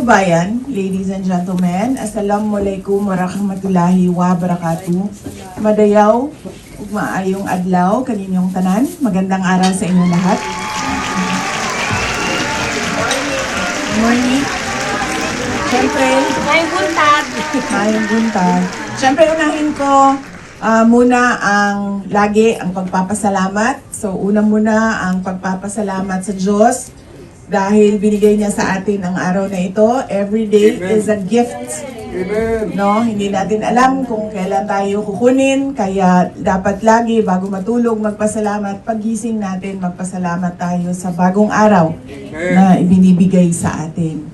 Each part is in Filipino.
kababayan, ladies and gentlemen, Assalamualaikum warahmatullahi wabarakatuh. Madayaw, ug maayong adlaw kaninyong tanan. Magandang araw sa inyong lahat. Morning. Siyempre, Mayong buntag. mayong buntag. Siyempre, unahin ko muna ang pagpapasalamat. So, una muna ang pagpapasalamat sa Diyos dahil binigay niya sa atin ang araw na ito. Every day is a gift. Amen. No, hindi natin alam kung kailan tayo kukunin, kaya dapat lagi bago matulog magpasalamat. Paggising natin, magpasalamat tayo sa bagong araw na ibinibigay sa atin.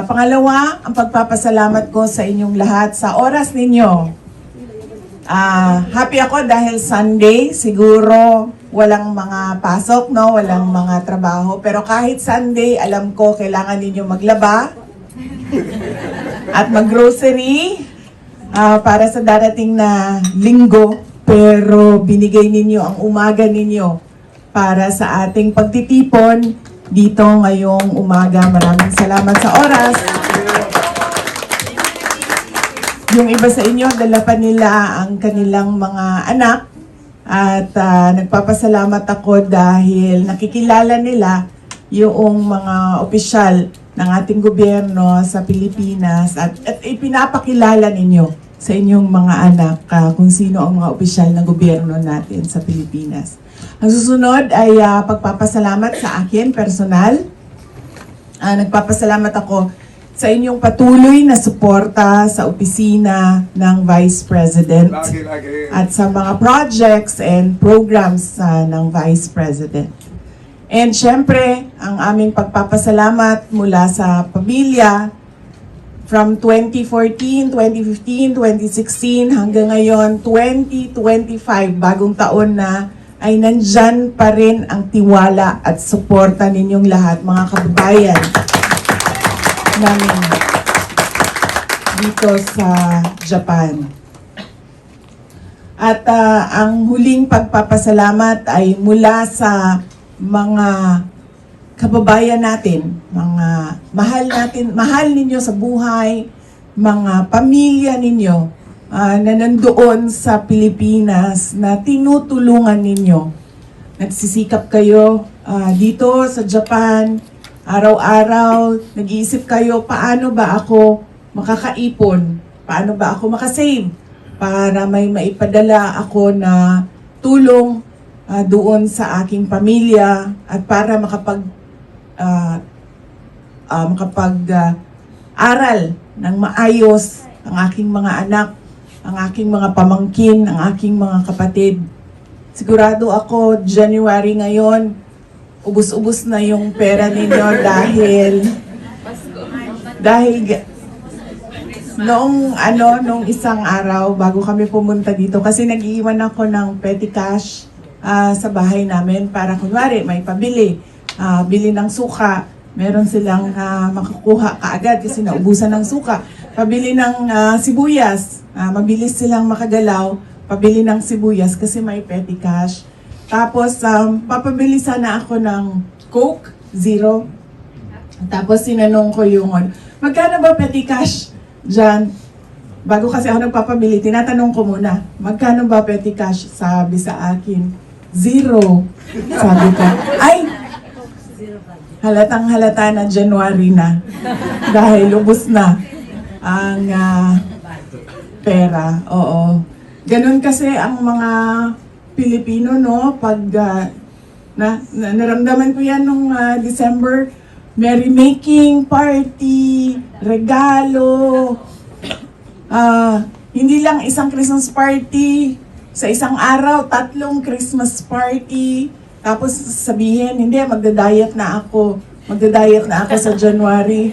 Pangalawa, ang pagpapasalamat ko sa inyong lahat sa oras ninyo. Happy ako dahil Sunday, siguro walang mga pasok, no? Walang mga trabaho. Pero kahit Sunday, alam ko kailangan ninyo maglaba at maggrocery para sa darating na linggo. Pero binigay ninyo ang umaga ninyo para sa ating pagtitipon dito ngayong umaga. Maraming salamat sa oras. Yung iba sa inyo, dala pa nila ang kanilang mga anak. At nagpapasalamat ako dahil nakikilala nila yung mga opisyal ng ating gobyerno sa Pilipinas at ipinapakilala ninyo sa inyong mga anak kung sino ang mga opisyal ng gobyerno natin sa Pilipinas. Ang susunod ay pagpapasalamat sa akin, personal. Nagpapasalamat ako sa inyong patuloy na suporta sa opisina ng Vice President at sa mga projects and programs ng Vice President. And syempre, ang aming pagpapasalamat mula sa pamilya from 2014, 2015, 2016 hanggang ngayon 2025, bagong taon na, ay nandyan pa rin ang tiwala at suporta ninyong lahat, mga kababayan namin dito sa Japan. At ang huling pagpapasalamat ay mula sa mga kababayan natin, mga mahal ninyo sa buhay, mga pamilya ninyo na nandoon sa Pilipinas na tinutulungan ninyo. Nagsisikap kayo dito sa Japan. Araw-araw, nag-iisip kayo, paano ba ako makakaipon? Paano ba ako makasave? Para may maipadala ako na tulong doon sa aking pamilya at para makapag-aral ng maayos ang aking mga anak, ang aking mga pamangkin, ang aking mga kapatid. Sigurado ako, January ngayon, ubus-ubus na yung pera ninyo dahil noong isang araw bago kami pumunta dito kasi nag-iwan ako ng petty cash sa bahay namin para kunwari may pabili, bili ng suka, meron silang makukuha kaagad kasi naubusan ng suka, pabili ng sibuyas, mabilis silang makagalaw, pabili ng sibuyas kasi may petty cash. Tapos, papabili sana ako ng Coke, Zero. Tapos, sinanong ko yung, magkano ba petty cash dyan? Bago kasi ako nagpapabili, tinatanong ko muna, magkano ba petty cash? Sabi sa akin, zero. Sabi ko, ay, halatang halata na January na. Dahil ubos na ang pera. Oo. Ganun kasi ang mga Pilipino, no? Pag naramdaman ko yan nung December, merry-making, party, regalo. Hindi lang isang Christmas party, sa isang araw, 3 Christmas party. Tapos sabihin, hindi, magda-diet na ako sa January.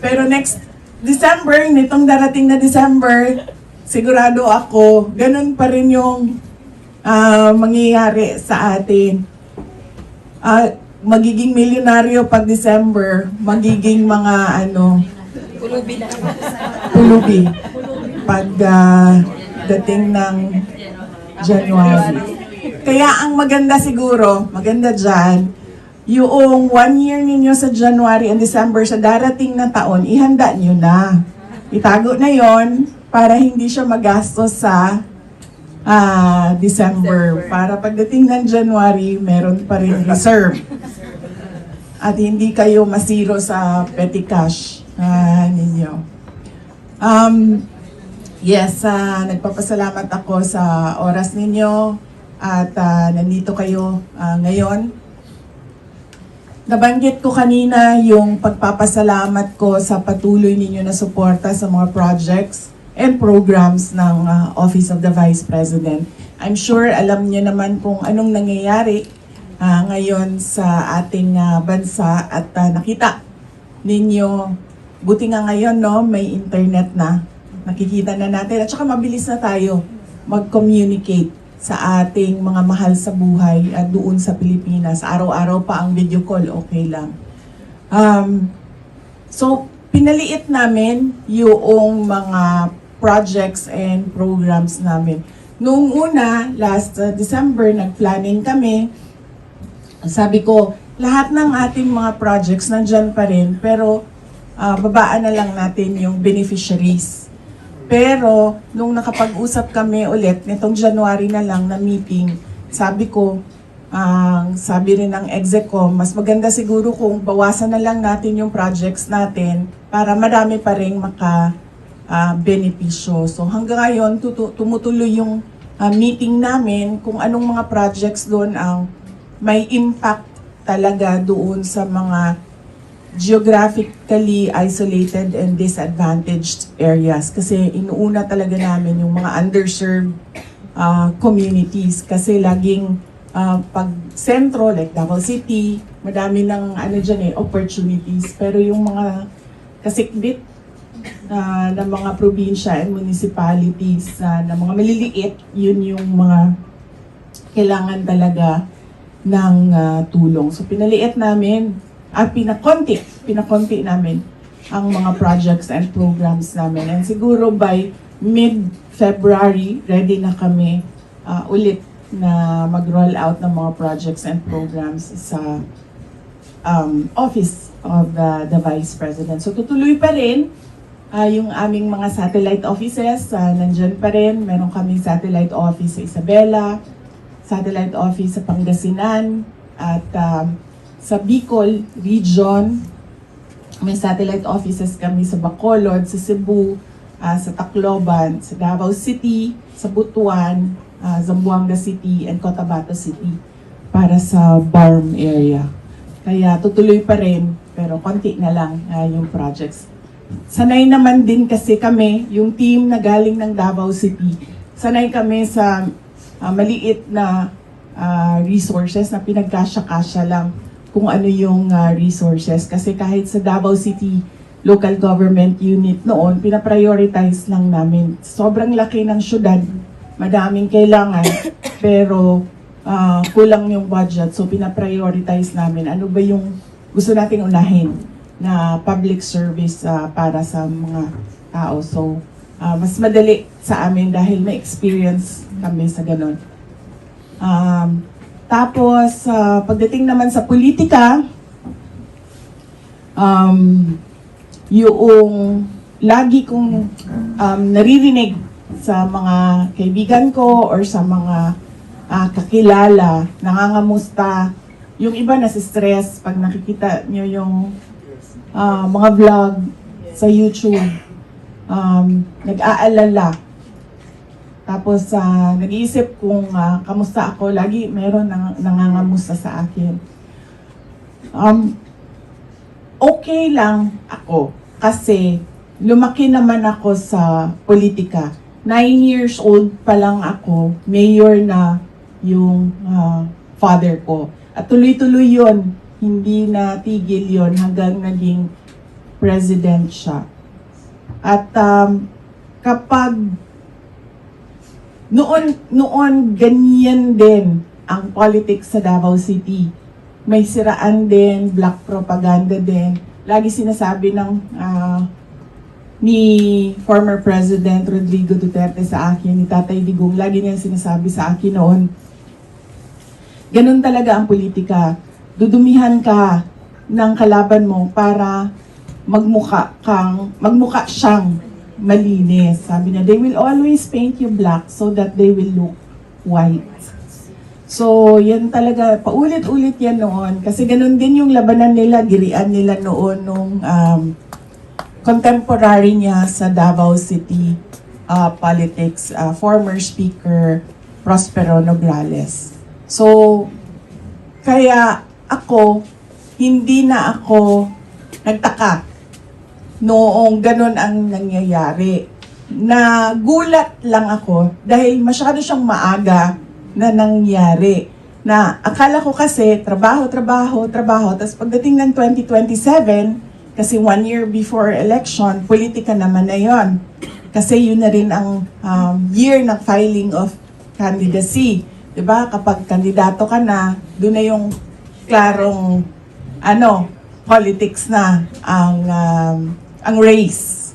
Pero next December, nitong darating na December, sigurado ako, ganun pa rin yung mangyayari sa atin. Magiging milyonaryo pag December, magiging mga pulubi pag dating ng January. Kaya ang maganda siguro, maganda dyan, yung 1 year ninyo sa January and December sa darating na taon, ihanda nyo na. Itago na yon para hindi siya magastos sa December. Para pagdating ng January, meron pa rin reserve. At hindi kayo masiro sa petty cash ninyo. Yes, nagpapasalamat ako sa oras ninyo at nandito kayo ngayon. Nabanggit ko kanina yung pagpapasalamat ko sa patuloy ninyo na suporta sa mga projects and programs ng Office of the Vice President. I'm sure alam niyo naman kung anong nangyayari ngayon sa ating bansa at nakita ninyo, buti nga ngayon no, may internet na, nakikita na natin at saka mabilis na tayo mag-communicate sa ating mga mahal sa buhay at doon sa Pilipinas. Araw-araw pa ang video call, okay lang. So, pinaliit namin yung mga projects and programs namin. Noong una, last December, nag-planning kami. Sabi ko, lahat ng ating mga projects nandyan pa rin, pero babaan na lang natin yung beneficiaries. Pero, nung nakapag-usap kami ulit, nitong January na lang na meeting, sabi ko, sabi rin ng execo, mas maganda siguro kung bawasan na lang natin yung projects natin para marami pa rin maka-benepisyo. So hanggang ngayon, tumutuloy yung meeting namin kung anong mga projects doon ang may impact talaga doon sa mga geographically isolated and disadvantaged areas. Kasi inuuna talaga namin yung mga underserved communities. Kasi laging pag sentro, like Davao City, madami ng opportunities. Pero yung mga kasikbit ng mga probinsya and municipalities na mga maliliit, yun yung mga kailangan talaga ng tulong. So pinaliit namin, pinakonti namin ang mga projects and programs namin. And siguro by mid-February, ready na kami ulit na mag-roll out ng mga projects and programs sa Office of the Vice President. So tutuloy pa rin yung aming mga satellite offices, nandyan pa rin. Meron kami satellite office sa Isabela, satellite office sa Pangasinan, at sa Bicol Region, may satellite offices kami sa Bacolod, sa Cebu, sa Tacloban, sa Davao City, sa Butuan, Zamboanga City, and Cotabato City para sa BARM area. Kaya tutuloy pa rin, pero konti na lang yung projects. Sanay naman din kasi kami, yung team na galing ng Davao City, sanay kami sa maliit na resources na pinagkasya-kasya lang kung ano yung resources. Kasi kahit sa Davao City local government unit noon, pinaprioritize lang namin. Sobrang laki ng syudad, madaming kailangan, pero kulang yung budget. So pinaprioritize namin ano ba yung gusto nating unahin na public service para sa mga tao. So mas madali sa amin dahil may experience kami sa ganun. Tapos, pagdating naman sa politika, yung lagi kong naririnig sa mga kaibigan ko or sa mga kakilala, nangangamusta, yung iba nasi-stress pag nakikita nyo yung mga vlog sa YouTube, nag-aalala. Tapos, nag-iisip kung kamusta ako. Lagi meron nangangamusta sa akin. Okay lang ako kasi lumaki naman ako sa politika. 9 years old pa lang ako, mayor na yung father ko. At tuloy-tuloy yon, hindi na tigil yon hanggang naging president siya. At kapag noon ganyan din ang politics sa Davao City. May siraan din, black propaganda din. Lagi sinasabi ng ni former President Rodrigo Duterte sa akin, ni Tatay Digong, lagi niya sinasabi sa akin noon, ganun talaga ang politika. dudumihan ka ng kalaban mo para magmukha siyang malinis. Sabi niya, they will always paint you black so that they will look white. So, yan talaga, paulit-ulit yan noon. Kasi ganun din yung labanan nila, girian nila noon nung contemporary niya sa Davao City politics, former Speaker Prospero Nograles. So, kaya ako, hindi na ako nagtaka noong ganun ang nangyayari. Nagulat lang ako dahil masyado siyang maaga na nangyari. Na akala ko kasi trabaho. Tapos pagdating ng 2027, kasi 1 year before election, politika naman na yon. Kasi yun na rin ang year ng filing of candidacy. Diba? Kapag kandidato ka na, doon na yung klarong politics na ang race.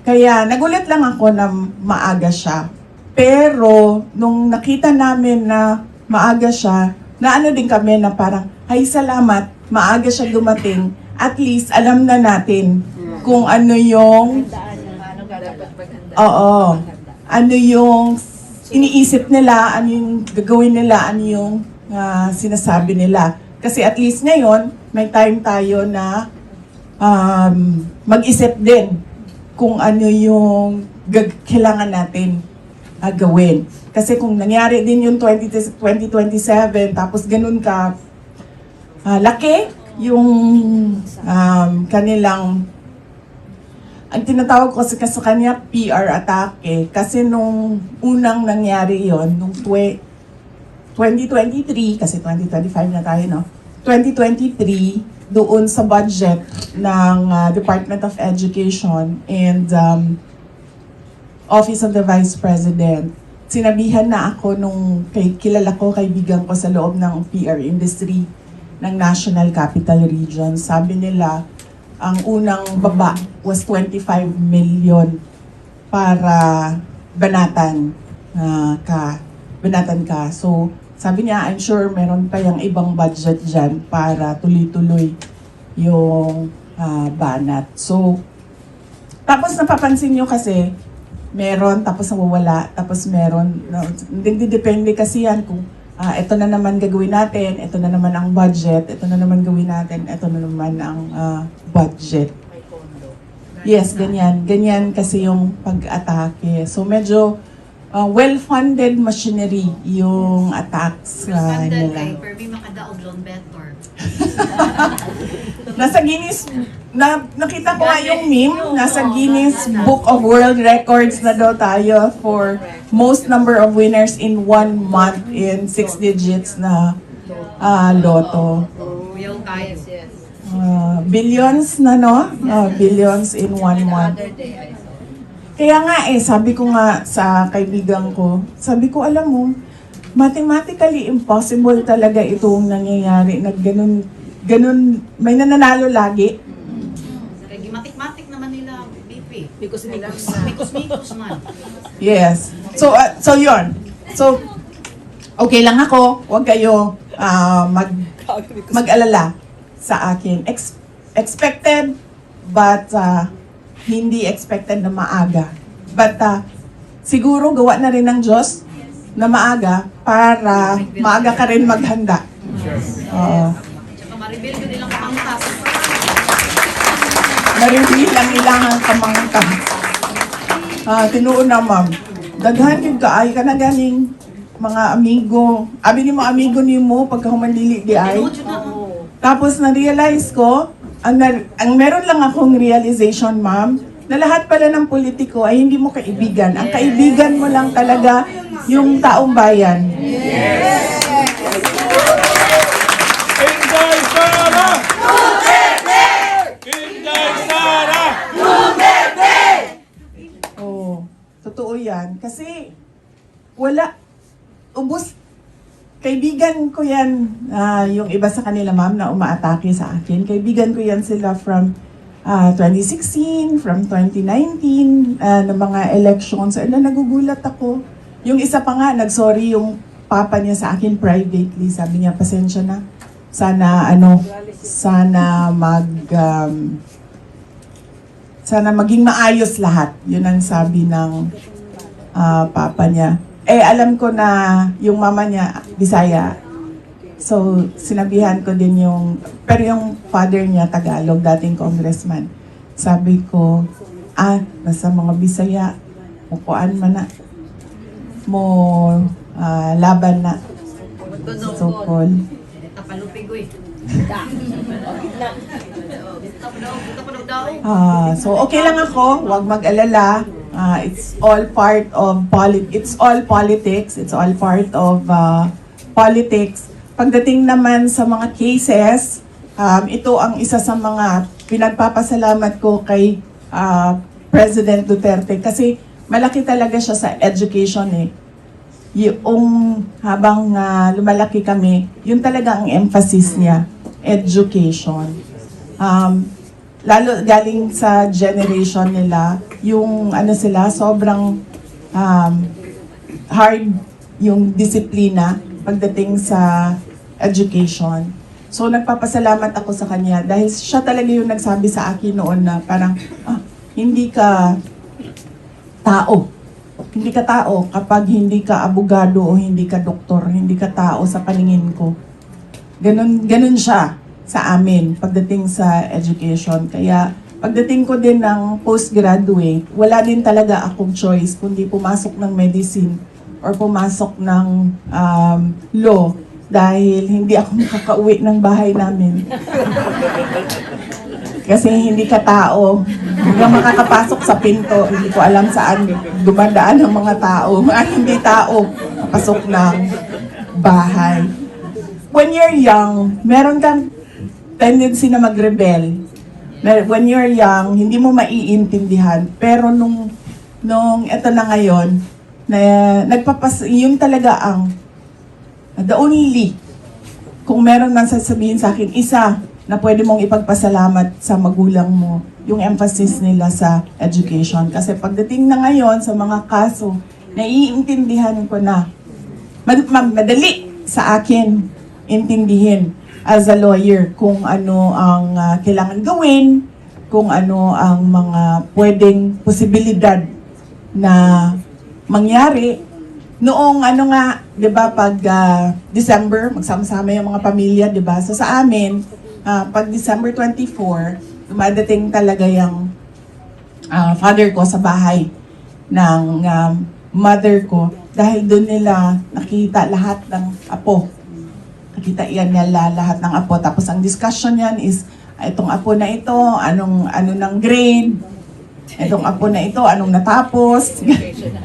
Kaya nagulat lang ako na maaga siya. Pero nung nakita namin na maaga siya, naano din kami na parang, ay salamat, maaga siya dumating. At least alam na natin kung ano yung ano yung iniisip nila, ano yung gagawin nila, ano yung sinasabi nila. Kasi at least ngayon, may time tayo na mag-isip din kung ano yung kailangan natin gawin. Kasi kung nangyari din yung 2027, tapos ganun ka laki yung kanilang, ang tinatawag ko sa kanya PR atake. Kasi nung unang nangyari yon nung 2023, kasi 2025 na tayo, no? 2023, doon sa budget ng Department of Education and Office of the Vice President, sinabihan na ako nung kilala ko, kaibigan ko sa loob ng PR industry ng National Capital Region. Sabi nila, ang unang baba was 25 million para banatan ka. So, sabi niya, I'm sure meron pa yung ibang budget dyan para tuloy-tuloy yung banat. So, tapos napapansin nyo kasi, meron, tapos nawawala, tapos meron. Hindi depende kasi yan kung ito na naman gagawin natin, ito na naman ang budget, ito na naman gawin natin, ito na naman ang budget. Yes, ganyan. Ganyan kasi yung pag-atake. So medyo well-funded machinery yung attacks nila. Permi makadaog long better. Nasa Guinness, nakita ko nga yung meme, nasa Guinness Book of World Records na daw tayo for most number of winners in 1 month in 6 digits na lotto. Yung kaya. Billions na, no? Billions in 1 month. Kaya nga sabi ko nga sa kaibigan ko, sabi ko, alam mo, mathematically impossible talaga itong nangyayari na ganun, may nananalo lagi. Matik-matik naman nila, BP. Mikos man. Yes. So yun. So, okay lang ako. Huwag kayo mag-alala sa akin. Expected, but hindi expected na maaga. But siguro gawa na rin ng Diyos na maaga para maaga ka rin maghanda. Tsaka ma-reveal ko nilang kamangtas. Marindi lang ilangan kamangka. Tinuon na, ma'am. Daghan yung kaay ka na ganing mga amigo. Abi ni mga amigo ni mo pagka humandili di ay. Tapos na-realize ko, ang meron lang akong realization, ma'am, na lahat pala ng politiko ay hindi mo kaibigan. Ang kaibigan mo lang talaga yung taong bayan. Inday Sara! Duterte! Inday Sara! Duterte! Oh, totoo yan. Kasi wala, ubos, kaibigan ko yan, yung iba sa kanila, ma'am, na umaatake sa akin. Kaibigan ko yan sila from 2016, from 2019, ng mga elections. Nagugulat ako. Yung isa pa nga, nag-sorry yung papa niya sa akin privately. Sabi niya, pasensya na. sana maging maayos lahat. Yun ang sabi ng papa niya. Alam ko na yung mama niya, Bisaya. So, sinabihan ko din pero yung father niya, Tagalog, dating congressman. Sabi ko, basta mga Bisaya, mukuan man na, mo laban na. Sukol. Tapalupigoy. So okay lang ako, huwag mag-alala. It's all part of politics. It's all part of politics. Pagdating naman sa mga cases, ito ang isa sa mga pinagpapasalamat ko kay President Duterte kasi malaki talaga siya sa education Yung habang lumalaki kami, yun talaga ang emphasis niya, education. Lalo galing sa generation nila, yung sobrang hard yung disiplina pagdating sa education. So nagpapasalamat ako sa kanya dahil siya talaga yung nagsabi sa akin noon na parang hindi ka tao. Hindi ka tao kapag hindi ka abogado o hindi ka doktor, hindi ka tao sa paningin ko. Ganun siya sa amin pagdating sa education. Kaya pagdating ko din ng postgraduate, wala din talaga akong choice kundi pumasok ng medicine or pumasok ng law dahil hindi ako makakauwi ng bahay namin. Kasi hindi ka tao. Hanggang makakapasok sa pinto, hindi ko alam saan dumadaan ang mga tao. Hindi tao, papasok ng bahay. When you're young, meron kang tendency na mag-rebel. When you're young, hindi mo maiintindihan. Pero nung eto na ngayon, yun talaga ang the only kung meron man sasabihin sa akin, isa na pwede mong ipagpasalamat sa magulang mo, yung emphasis nila sa education. Kasi pagdating na ngayon sa mga kaso, naiintindihan ko na madali sa akin intindihin as a lawyer kung ano ang kailangan gawin, kung ano ang mga pwedeng posibilidad na mangyari. Noong 'di ba, pag December, magsama-sama yung mga pamilya, 'di ba? So sa amin, pag December 24, dumadating talaga yung father ko sa bahay ng mother ko dahil doon nila nakita lahat ng apo. Nakita yan nila lahat ng apo. Tapos ang discussion yan is, itong apo na ito, ano ng grade, itong apo na ito, anong natapos.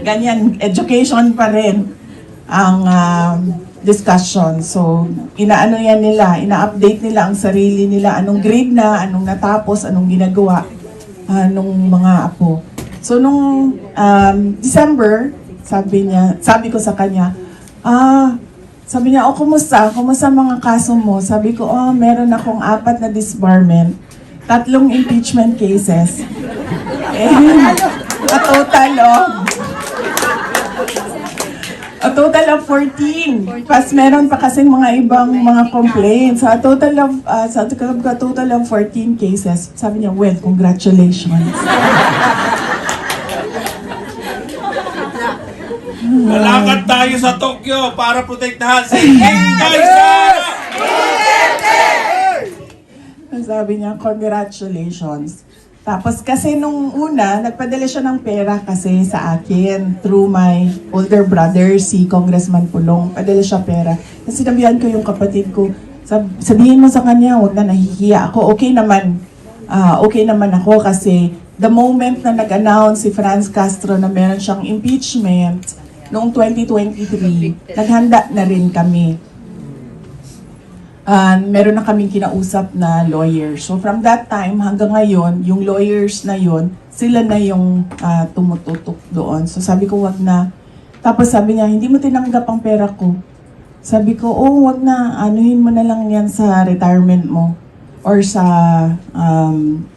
Ganyan, education pa rin ang discussion. So, ina-update nila ang sarili nila, anong grade na, anong natapos, anong ginagawa nung mga apo. So, nung December, sabi ko sa kanya, sabi niya, kumusta? Kumusta mga kaso mo? Sabi ko, meron akong 4 na disbarment, 3 impeachment cases. A total of 14. Pas meron pa kasing mga ibang mga complaints. A total of 14 cases. Sabi niya, well, congratulations. Lalakad tayo sa Tokyo para protektahan si Inday Sara! Sabi niya, congratulations. Tapos kasi nung una, nagpadala siya ng pera kasi sa akin through my older brother, si Congressman Pulong. Padala siya pera. Kasi sinabihan ko yung kapatid ko, sabihin mo sa kanya, huwag na, nahihiya ako. Okay naman ako kasi the moment na nag-announce si Franz Castro na meron siyang impeachment noong 2023, naghanda na rin kami. Meron na kaming kinausap na lawyer. So from that time hanggang ngayon, yung lawyers na yon, sila na yung tumututok doon. So sabi ko, wag na. Tapos sabi niya, hindi mo tinanggap ang pera ko. Sabi ko, wag na, anuhin mo na lang yan sa retirement mo. Or sa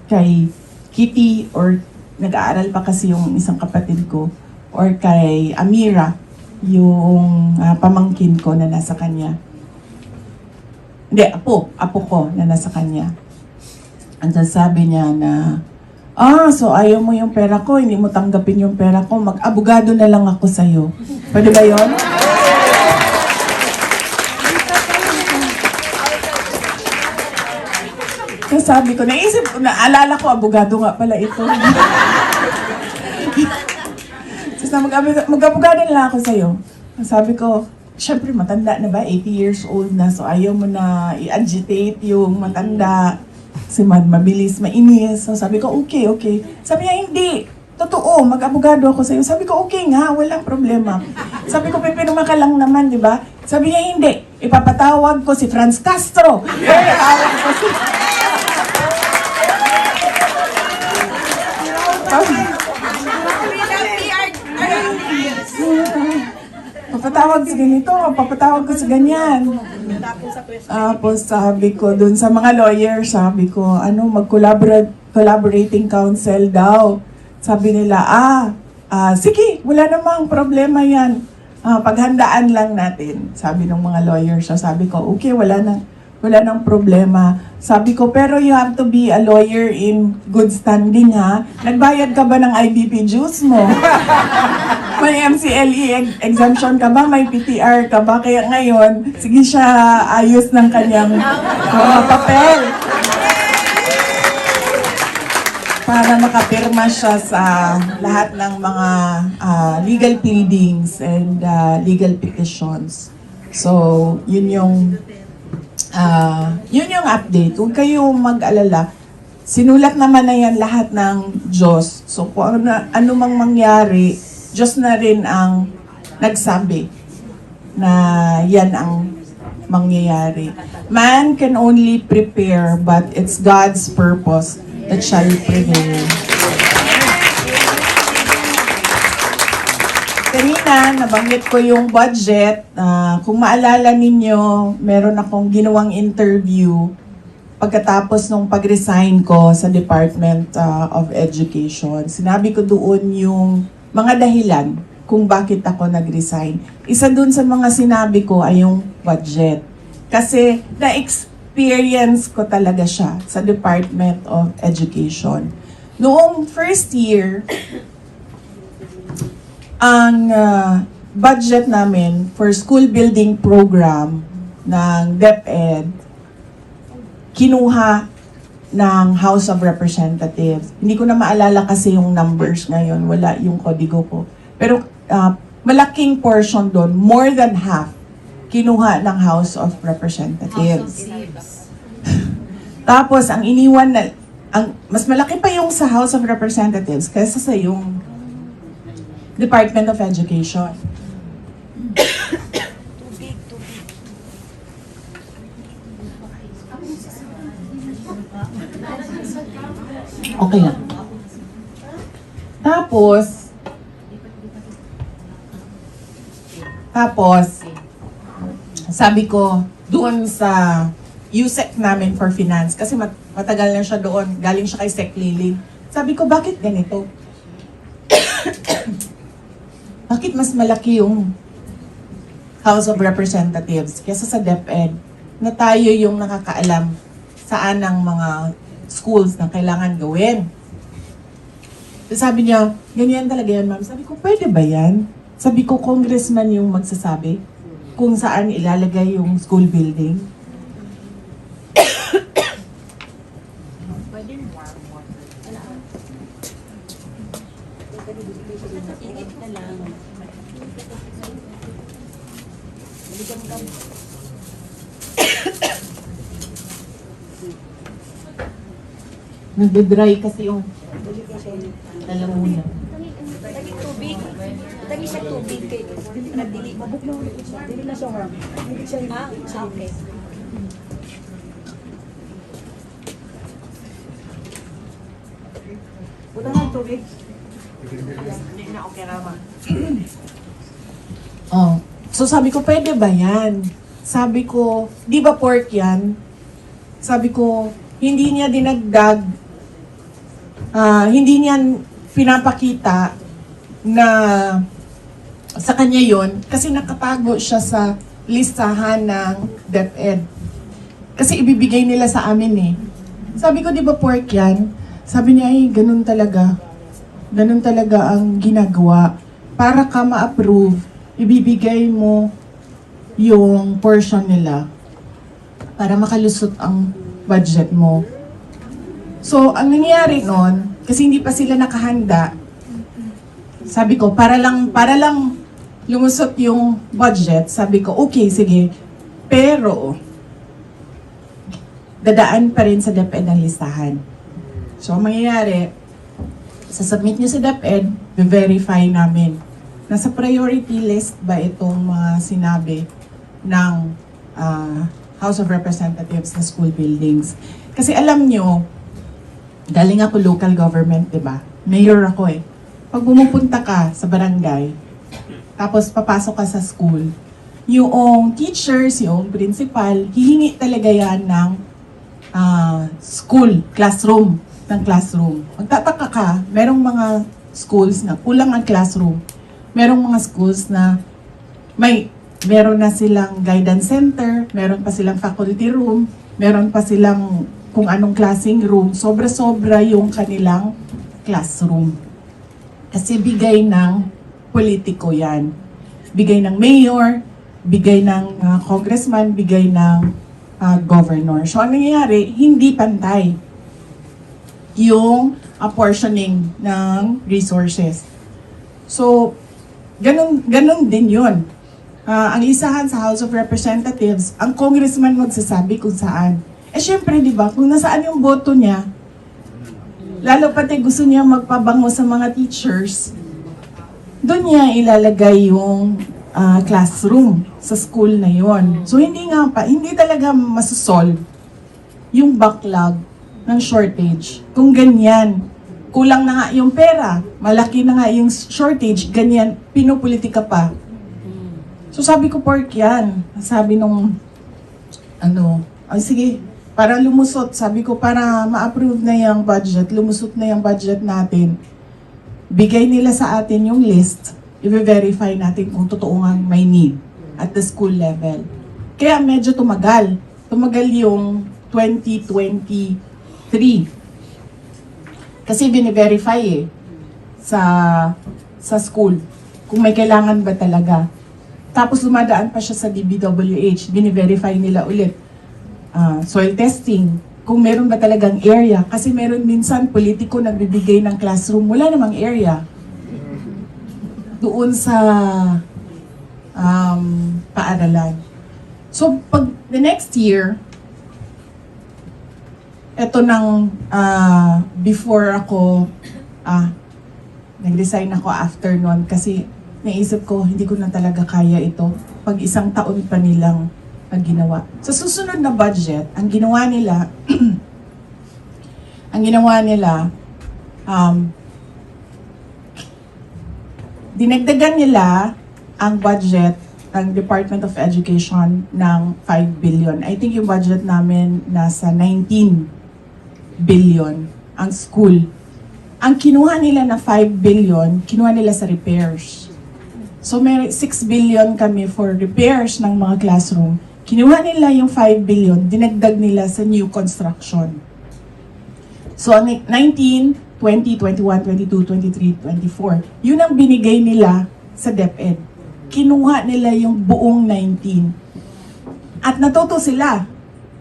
kay Kitty, or nag-aaral pa kasi yung isang kapatid ko. Or kay Amira, yung pamangkin ko na nasa kanya. Hindi, apo ko na nasa kanya. Andan sabi niya na, so ayaw mo yung pera ko, hindi mo tanggapin yung pera ko, mag-abogado na lang ako sa'yo. Pwede ba yun? So sabi ko, naisip ko, naalala ko, abogado nga pala ito. So sabi mag-abogado na lang ako sa'yo. Sabi ko, syempre matanda na ba, 80 years old na, so ayaw mo na i-agitate yung matanda. Si mabilis, mainis. So sabi ko, okay. Sabi niya, hindi. Totoo, mag-abogado ako sa'yo. Sabi ko, okay nga, walang problema. Sabi ko, pipinuma ka lang naman, di ba? Sabi niya, hindi. Ipapatawag ko si Franz Castro. Ipapatawag ko si... Papatawag sa ganito, papatawag ko sa ganyan. Tapos sabi ko, dun sa mga lawyer, sabi ko, collaborating counsel daw. Sabi nila, sige, wala namang problema yan. Paghandaan lang natin. Sabi ng mga lawyers, sabi ko, okay, wala nang problema. Sabi ko, pero you have to be a lawyer in good standing, ha? Nagbayad ka ba ng IBP dues mo? May MCLE exemption ka ba? May PTR ka ba? Kaya ngayon, sige siya ayos ng kanyang mga papel. Para makapirma siya sa lahat ng mga legal pleadings and legal petitions. So, yun yung update. Huwag kayong mag-alala. Sinulat naman na yan lahat ng Diyos. So, kung ano mang mangyari, Diyos na rin ang nagsabi na yan ang mangyayari. Man can only prepare, but it's God's purpose that shall prevail. Kanina, nabanggit ko yung budget. Kung maalala ninyo, meron akong ginawang interview pagkatapos nung pag-resign ko sa Department of Education. Sinabi ko doon yung mga dahilan kung bakit ako nag-resign. Isa dun sa mga sinabi ko ay yung budget. Kasi na-experience ko talaga siya sa Department of Education. Noong first year, ang budget namin for school building program ng DepEd, kinuha ng House of Representatives. Hindi ko na maalala kasi yung numbers ngayon, wala yung kodigo ko. Pero malaking portion doon, more than half, kinuha ng House of Representatives. Tapos, ang iniwan na, mas malaki pa yung sa House of Representatives kaysa sa yung Department of Education. Okay lang. Tapos, sabi ko, doon sa USEC namin for finance, kasi matagal na siya doon, galing siya kay Sec Lily. Sabi ko, bakit ganito? Bakit mas malaki yung House of Representatives kaysa sa DepEd na tayo yung nakakaalam saan ang mga schools na kailangan gawin? So sabi niya, ganyan talaga yan, ma'am. Sabi ko, pwede ba yan? Sabi ko, congressman yung magsasabi kung saan ilalagay yung school building. Nagbe-dry kasi yung lalamunan. Tagi tubig. Tagi siya tubig kay nagdili. Mabuk na ulit siya. Dili na siya ha. Dili siya okay. Buta ng tubig. Hindi na okay naman. So sabi ko, pwede ba yan? Sabi ko, di ba pork yan? Sabi ko, hindi niya dinagdag, hindi niya pinapakita na sa kanya yon kasi nakatago siya sa listahan ng DepEd. Kasi ibibigay nila sa amin eh. Sabi ko, di ba pork yan? Sabi niya, ay, ganun talaga. Ganun talaga ang ginagawa. Para ka ma-approve, ibibigay mo yung portion nila para makalusot ang budget mo. So, ang nangyayari nun, kasi hindi pa sila nakahanda, sabi ko, para lang lumusot yung budget, sabi ko, okay, sige. Pero, dadaan pa rin sa DepEd ang listahan. So, ang mangyayari, sasubmit nyo sa DepEd, verify namin. Nasa priority list ba itong mga sinabi ng House of Representatives na school buildings? Kasi alam nyo, galing ako local government, di ba? Mayor ako eh. Pag bumupunta ka sa barangay, tapos papasok ka sa school, yung teachers, yung principal, hihingi talaga yan ng school, classroom, ng classroom. Magtataka ka, merong mga schools na kulang ang classroom. Merong mga schools na meron na silang guidance center, meron pa silang faculty room, meron pa silang kung anong klaseng room. Sobra-sobra yung kanilang classroom. Kasi bigay ng politiko yan. Bigay ng mayor, bigay ng congressman, bigay ng governor. So, ang nangyayari, hindi pantay yung apportioning ng resources. So, ganun din yun. Ang listahan sa House of Representatives, ang congressman magsasabi kung saan. Eh, syempre, di ba, kung nasaan yung boto niya, lalo pati gusto niya magpabango sa mga teachers, doon niya ilalagay yung classroom sa school na yon. So, hindi talaga masosolve yung backlog ng shortage. Kung ganyan, kulang na nga yung pera, malaki na nga yung shortage, ganyan, pinupolitika pa. So, sabi ko, pork yan. Sabi nung, sige, para lumusot, sabi ko, para ma-approve na yung budget, lumusot na yung budget natin, bigay nila sa atin yung list, i-verify natin kung totoo nga may need at the school level. Kaya medyo tumagal. Tumagal yung 2023. Kasi bine-verify sa school kung may kailangan ba talaga. Tapos dumadaan pa siya sa DBWH, bine-verify nila ulit. Soil testing, kung meron ba talagang area. Kasi meron minsan politiko nagbibigay ng classroom, wala namang area. Doon sa paaralan. So, pag the next year, eto nang before ako, nag-resign ako after nun kasi naisip ko, hindi ko na talaga kaya ito pag isang taon pa nilang ginawa. Sa susunod na budget, ang ginawa nila, dinagdagan nila ang budget ng Department of Education ng 5 billion. I think yung budget namin nasa 19 billion ang school. Ang kinuha nila na 5 billion, kinuha nila sa repairs. So may 6 billion kami for repairs ng mga classroom. Kinuha nila yung 5 billion, dinagdag nila sa new construction. So ang 19, 20, 21, 22, 23, 24, yun ang binigay nila sa DepEd. Kinuha nila yung buong 19. At natuto sila.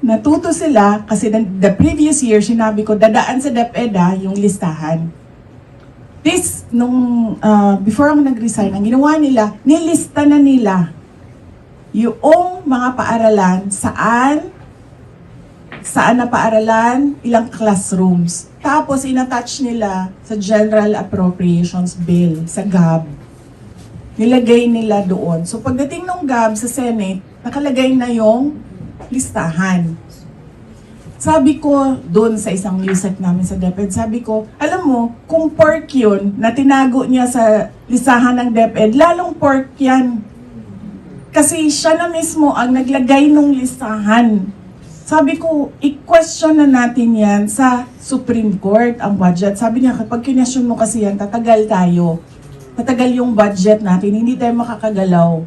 Natuto sila kasi the previous year, sinabi ko, dadaan sa DepEd yung listahan. Before ako nag-resign, ang ginawa nila, nilista na nila yung mga paaralan, saan na paaralan, ilang classrooms. Tapos inattach nila sa General Appropriations Bill, sa GAB. Nilagay nila doon. So pagdating ng GAB sa Senate, nakalagay na yung listahan. Sabi ko doon sa isang newslet namin sa DepEd, sabi ko, alam mo, kung pork yun na tinago niya sa listahan ng DepEd, lalong pork yan. Kasi siya na mismo ang naglagay ng listahan. Sabi ko, i-question na natin yan sa Supreme Court ang budget. Sabi niya, kapag kinasyon mo kasi yan, tatagal tayo. Tatagal yung budget natin, hindi tayo makakagalaw.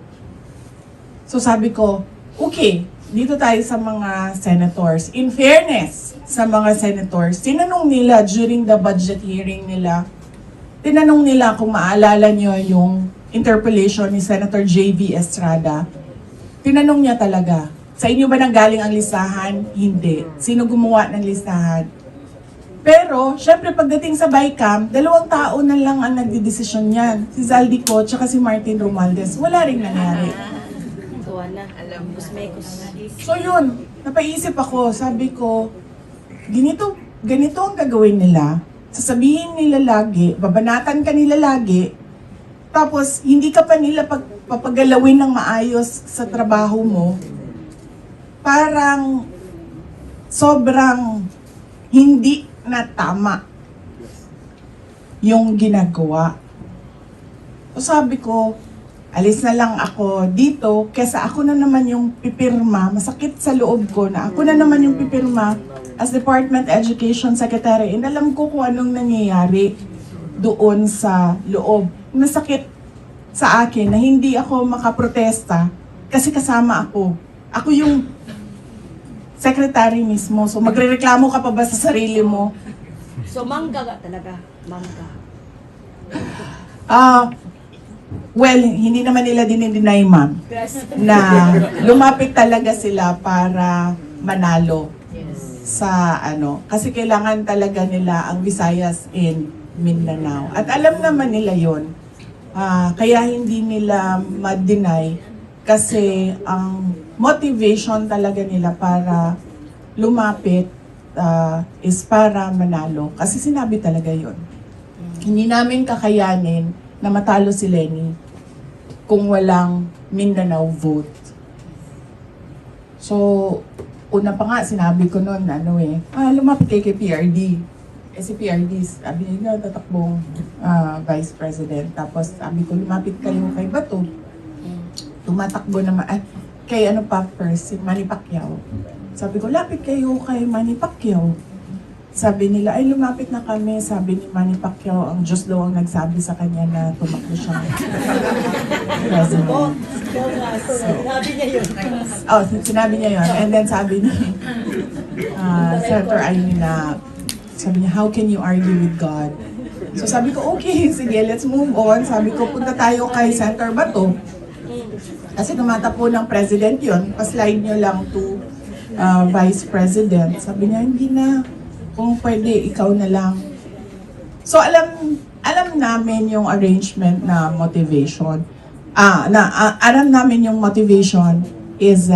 So sabi ko, okay, dito tayo sa mga senators. In fairness sa mga senators, tinanong nila during the budget hearing nila, tinanong nila kung maalala nyo yung interpellation ni Senator J.V. Estrada. Tinanong niya talaga, sa inyo ba nanggaling ang listahan? Hindi. Sino gumawa ng listahan? Pero, syempre pagdating sa BICAM, 2 tao na lang ang nagdidesisyon yan. Si Zaldico at si Martin Romualdez. Wala ring nangyari. Tuwa na. Alam, kusmekos. So yun, napaisip ako, sabi ko, ganito ang gagawin nila. Sasabihin nila lagi, babanatan ka nila lagi, tapos hindi ka pa nila papagalawin ng maayos sa trabaho mo. Parang sobrang hindi na tama yung ginagawa. So sabi ko, alis na lang ako dito kesa ako na naman yung pipirma. Masakit sa loob ko na ako na naman yung pipirma as Department Education Secretary. And alam ko kung anong nangyayari doon sa loob. Masakit sa akin na hindi ako makaprotesta kasi kasama ako. Ako yung secretary mismo. So magrereklamo ka pa ba sa sarili mo? So, mangga ka talaga. Mangga. Well, hindi naman nila dinideny, ma'am, na lumapit talaga sila para manalo sa kasi kailangan talaga nila ang Visayas in Mindanao. At alam naman nila yon. Kaya hindi nila ma-deny kasi ang motivation talaga nila para lumapit is para manalo. Kasi sinabi talaga yon. Hindi namin kakayanin na matalo si Lenny kung walang Mindanao vote. So, una pa nga, sinabi ko noon, lumapit kay PRD. Si PRD, sabi niya, tatakbong Vice President. Tapos sabi ko, lumapit kayo kay Bato. Tumatakbo naman, kay first, si Manny Pacquiao. Sabi ko, lapit kayo kay Manny Pacquiao. Sabi nila, lumapit na kami. Sabi ni Manny Pacquiao, ang Diyos daw ang nagsabi sa kanya na tumakbo siyang president. Sinabi niya yun. Sinabi niya yun. And then sabi ni Senator Aimee na, sabi niya, how can you argue with God? So sabi ko, okay, sige, let's move on. Sabi ko, punta tayo kay Senator Bato. Kasi tumatapo ng president yun. Pa-slide niyo lang to Vice President. Sabi niya, hindi na. Kung pwede, ikaw na lang. So alam namin yung arrangement na motivation. Alam namin yung motivation is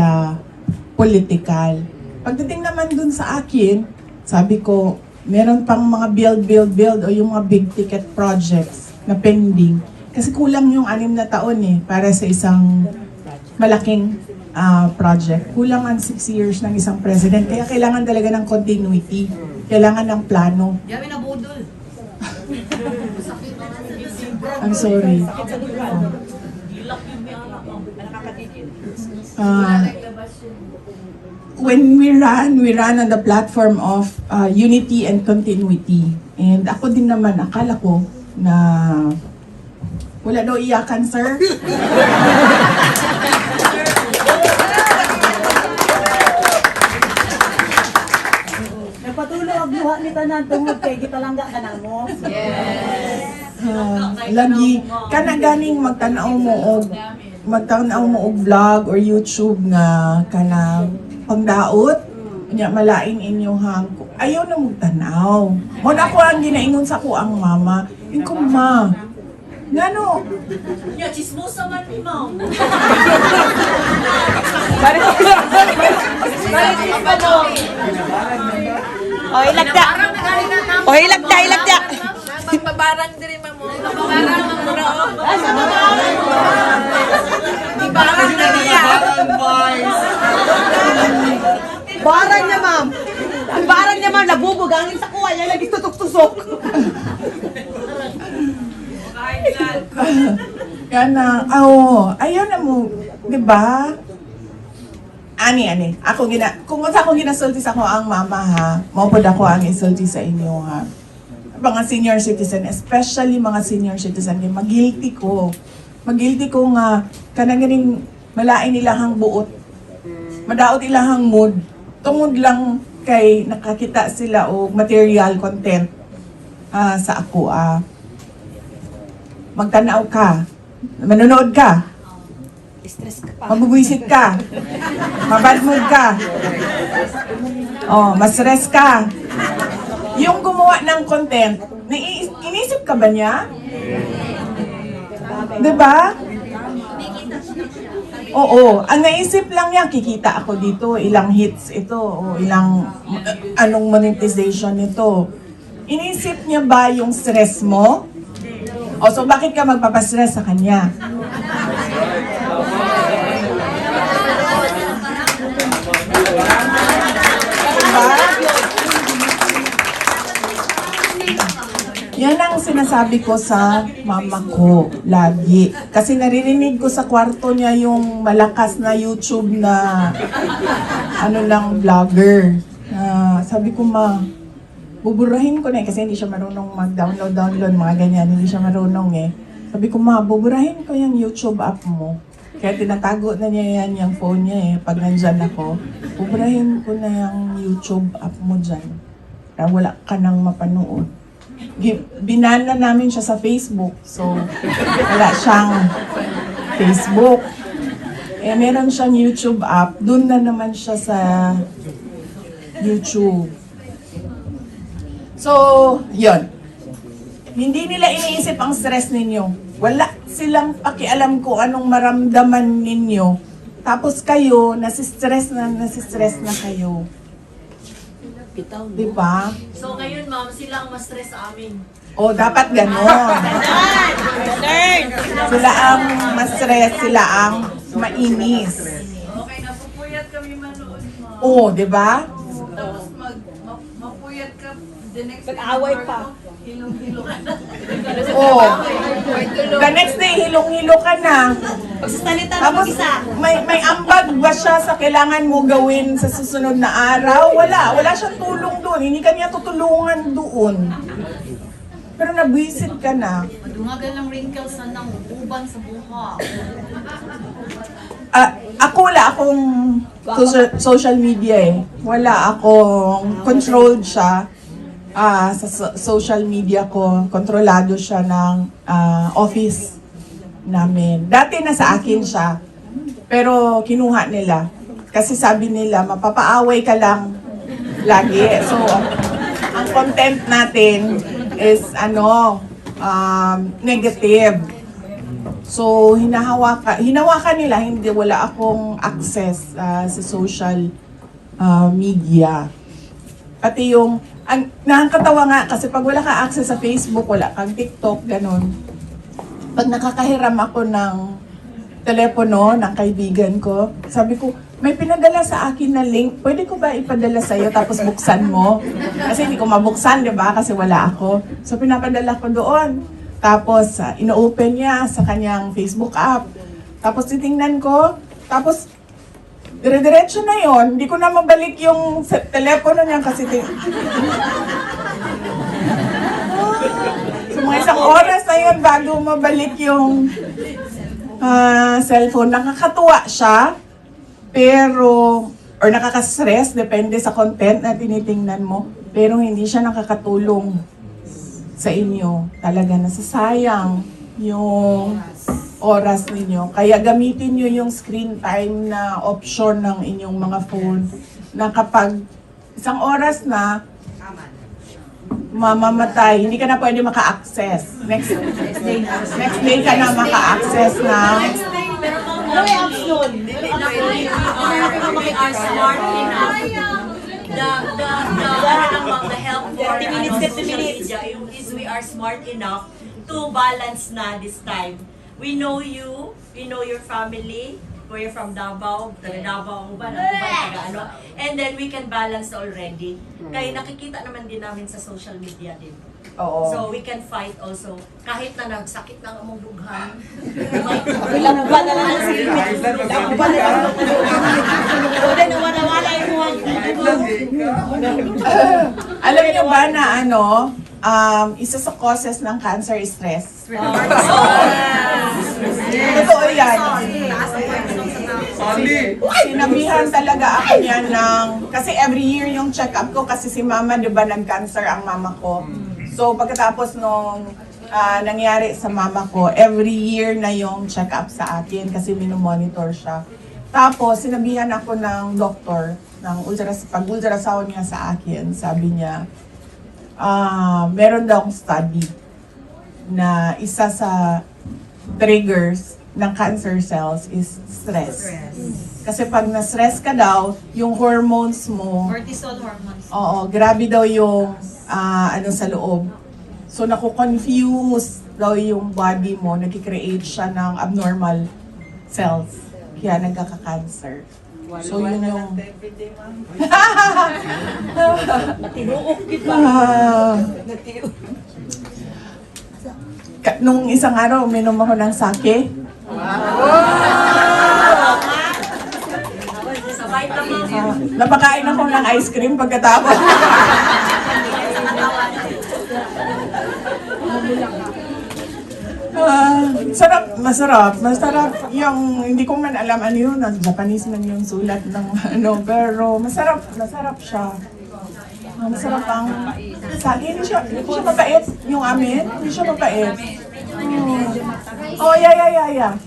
political. Pagdating naman dun sa akin, sabi ko, meron pang mga build o yung mga big ticket projects na pending. Kasi kulang yung 6 na taon para sa isang malaking project. Kulang ang 6 years ng isang president. Kaya kailangan talaga ng continuity. Kailangan ng plano. Yawi na budol. I'm sorry. When we run on the platform of unity and continuity. And ako din naman, akala ko na wala daw iyakan, sir. Nagpatuloy ang buha ni Tanan tungod kay gitalangga ka na mo. Lagi ganing magtanaw mo og vlog or YouTube nga kana pangdaot nya malain inyong ayaw na magtanaw. Mo na ako ang ginaingon sa ko ang mama. Ingko ma. Ngano? Ya chismosa man ni mo. Oy, lagda. Oy, lagda. Magbabarang diri mo. Magbabarang mo ro. Di barang na niya. Barang niya, ma'am. Ang barang niya, ma'am, nabubugangin sa kuha niya, lagi tutok-tusok. Ayaw na mo, di ba? Ani. Kung ako ginasulti sa ko ang mama ha, maupod ako ang isulti sa inyo ha. Mga senior citizen, especially mga senior citizen, mag-guilty ko. Mag-guilty ko nga, kanang ganing malain nila hang buot madaot ilahang mood tungod lang kay nakakita sila o material content sa ako. Magtanaw ka, manonood ka, Stress ka pa. mabubwisit ka, mabad mood ka, ma-stress ka. Yung gumawa ng content, inisip ka ba niya? Diba? Oo, ang naisip lang niya, kikita ako dito, ilang hits ito, o ilang, anong monetization nito. Inisip niya ba yung stress mo? O so bakit ka magpapastress sa kanya? Diba? Yan ang sinasabi ko sa mama ko lagi. Kasi naririnig ko sa kwarto niya yung malakas na YouTube na vlogger. Sabi ko, ma, buburahin ko na kasi hindi siya marunong mag-download, mga ganyan. Hindi siya marunong Sabi ko, ma, buburahin ko yung YouTube app mo. Kaya tinatago na niya yan yung phone niya pag nandyan ako. Buburahin ko na yung YouTube app mo dyan. Para wala ka nang mapanood. Binana namin siya sa Facebook. So, wala siyang Facebook. Meron siyang YouTube app. Doon na naman siya sa YouTube. So, yun. Hindi nila iniisip ang stress ninyo. Wala silang pakialam kung anong maramdaman ninyo. Tapos kayo, nasistress na kayo. Diba? So ngayon, ma'am, sila ang ma-stress sa amin. O, dapat ganon. Sila ang ma-stress, sila ang mainis. Okay, napupuyat kami manood, ma'am. O, diba? Tapos mapuyat ka the next Mag-away pa. Hilong-hilo ka na. O, the next day, hilong-hilo ka na. Pagsasalita na Tapos, mag-isa. may ambag ba siya sa kailangan mo gawin sa susunod na araw? Wala siyang tulong doon. Hindi ka niya tutulungan doon. Pero nabwisit ka na. Madumagal ng wrinkles na nang uban sa buha. Ako wala akong social media Wala akong controlled siya sa social media ko. Kontrolado siya ng office namin. Dati nasa akin siya. Pero kinuha nila. Kasi sabi nila, mapapaaway ka lang lagi. So, ang content natin is negative. So, hinawakan nila, hindi, wala akong access sa social media. Pati yung, nakakatawa nga, kasi pag wala ka access sa Facebook, wala kang TikTok, ganun. Pag nakakahiram ako ng telepono ng kaibigan ko, sabi ko, may pinadala sa akin na link, pwede ko ba ipadala sa'yo tapos buksan mo? Kasi hindi ko mabuksan, di ba? Kasi wala ako. So, pinapadala ko doon. Tapos, ino-open niya sa kanyang Facebook app. Tapos, titingnan ko. Tapos, dire-diretso na yon. Hindi ko na mabalik yung telepono niya kasi so, mga isang oras na yun bago mabalik yung cellphone. Nakakatuwa siya, pero, or nakaka-stress, depende sa content na tinitingnan mo, pero hindi siya nakakatulong sa inyo. Talaga nasasayang yung oras ninyo. Kaya gamitin nyo yung screen time na option ng inyong mga phone na kapag isang oras na, mamamatay, hindi ka na pwede maka-access. Next day ka na maka-access na. Ano yung apps nun? We are smart enough. The help for 30 minutes, 50 social minutes. media is we are smart enough to balance na this time. We know you, we know your family, where you're from Davao, taga Davao, ang uban, taga ano. And then we can balance already. Kaya nakikita naman din namin sa social media din. Oo. So we can fight also. Kahit na nagsakit ng among dughan. Ilang buwan na lang ang limit. Ilang buwan na lang. Wala na wala yung Alam niyo ba na isa sa causes ng cancer is stress? Totoo yan. Sinabihan sinabihan talaga ako niya kasi every year yung check-up ko, kasi si mama, di ba, nag-cancer ang mama ko. So, pagkatapos nung nangyari sa mama ko, every year na yung check-up sa akin kasi minomonitor siya. Tapos, sinabihan ako ng doktor, pag-ultrasound niya sa akin, sabi niya, meron daw study na isa sa triggers ng cancer cells is stress. Kasi pag na-stress ka daw, yung hormones mo, Cortisol hormones. oo, grabe daw yung sa loob. So, naku-confuse daw yung body mo, nag-create siya ng abnormal cells. Kaya nagkaka-cancer. So, yun yung... Nung isang araw, uminom ako ng sake. Sa vitamin. Napakain ako ng ice cream pagkatapos. Masarap yung, hindi ko man alam ano yun, Japanese man yung sulat ng pero masarap siya. Masarap ang sake, hindi siya mapait, yung amin, hindi siya mapait. Yeah.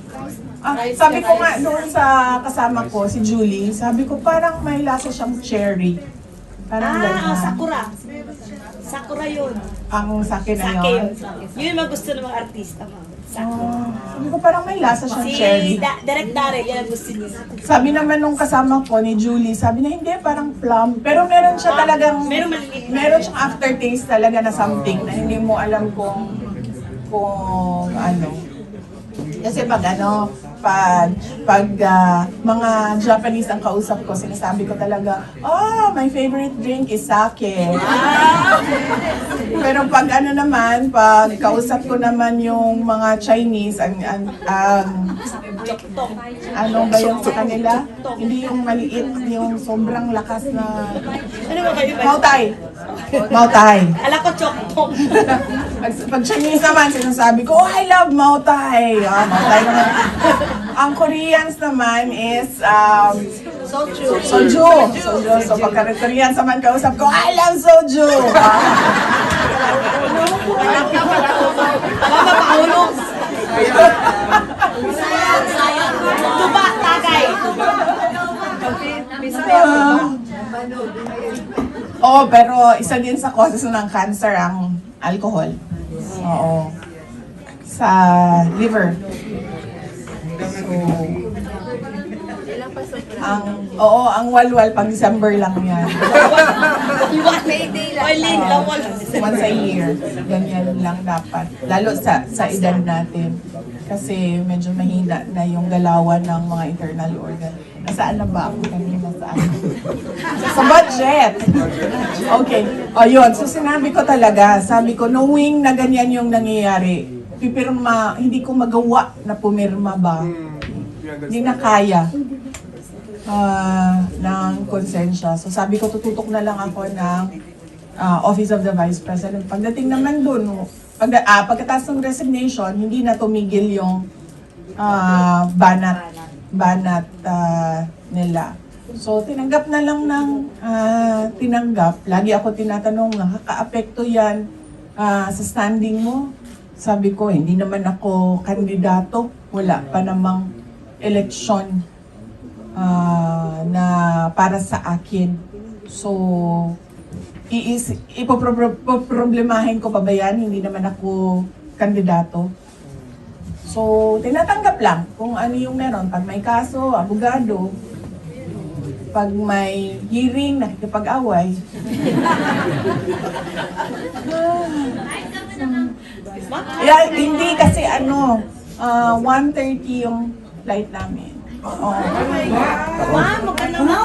Sabi ko nga doon sa kasama ko, si Julie, sabi ko parang may lasa siyang cherry. Parang ganyan. Sakura. Sakura yun. Ang sake na Sake yun. yun. Yun yung mga gusto ng mga artista, ma'am. Sabi ko parang may lasa siyang cherry. Direct Darrell, yan ang gusto niya. Sabi naman nung kasama ko ni Julie, sabi na hindi, parang plum. Pero meron siya talagang, Meron maliliit. meron siyang aftertaste talaga na something na hindi mo alam kung ano. Kasi pag mga Japanese ang kausap ko, sinasabi ko talaga, my favorite drink is sake. Pero pag pag kausap ko naman yung mga Chinese, ano ba yung sa kanila? Hindi yung maliit, yung sobrang lakas na... Ano ba kayo? Mautai. Alam ko, chok-tok. Pag Chinese naman, sinasabi ko, I love Mautai. Mautai naman. Ang Koreans naman is soju. So pagka Koreans naman kausap ko, I love soju. Mama, paulong. Tuba, tagay. Pero isa din sa causes ng cancer ang alcohol. Oo. Sa liver. So, ang walwal pag December lang yan. Oiling, lawal. Once a year. Ganyan lang dapat. Lalo sa edad natin. Kasi medyo mahina na yung galawan ng mga internal organ. Nasaan na ba ako kanina? Saan? Sa budget! Okay. Yun. So sinabi ko talaga, sabi ko, knowing na ganyan yung nangyayari, hindi ko magawa na pumirma ba? Hindi na kaya ng konsensya. So sabi ko, tututok na lang ako ng Office of the Vice President. Pagdating naman dun, pagkatapos ng resignation, hindi na tumigil yung banat nila. So, tinanggap na lang ng tinanggap. Lagi ako tinatanong, nakaka-apekto yan sa standing mo? Sabi ko, hindi naman ako kandidato. Wala pa namang eleksyon na para sa akin. So, ipoproblemahin ko pa ba yan? Hindi naman ako kandidato. So, tinatanggap lang kung ano yung meron. Pag may kaso, abogado. Pag may hearing, nakikipag-away. Hindi kasi 1:30 yung flight namin. Ma'am, magkano na?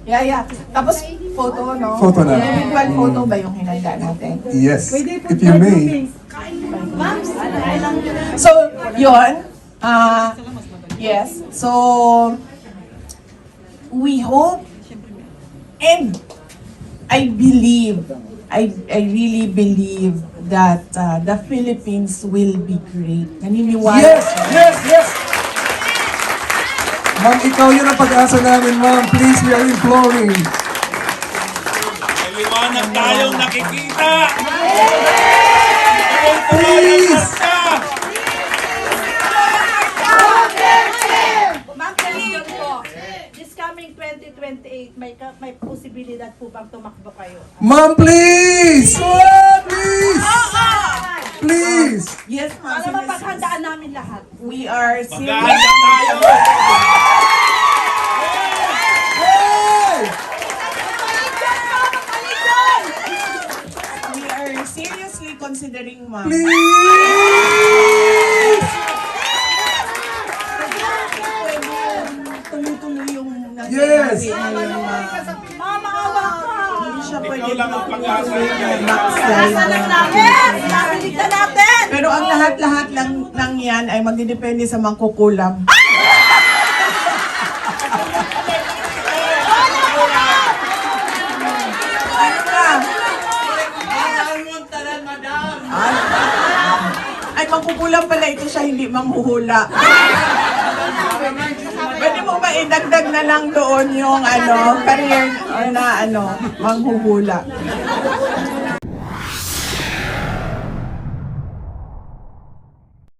Yeah. Tapos, photo, no? Photo na. Individual photo ba yung hinanda natin? Yes, if you may. So, yun. Yes. So, we hope and I really believe that the Philippines will be great. Naniniwala. Yes. Ma'am, ikaw yun ang pag-asa namin, ma'am. Please, we are imploring. May liwanag tayong nakikita. Please! Ma'am, question po. This coming 2028, may posibilidad po bang tumakbo kayo? Ma'am, please! Please! Please! Yes, ma'am. Para mapaghandaan namin lahat. We are serious. Maghahanda tayo. We are seriously considering, ma'am. Please! Tuloy-tuloy yung Yes. nangyayari ngayon, ma'am. Mama, awa ka! Hindi siya Ikaw pwede lang ang pag-asa namin. backslide. Yes! Narinig na natin! Pero ang lahat-lahat lang yan ay magdidepende sa mangkukulam. Ay, mangkukulam pala ito siya, hindi manghuhula. Pwede mo ba idagdag na lang doon yung career or na manghuhula.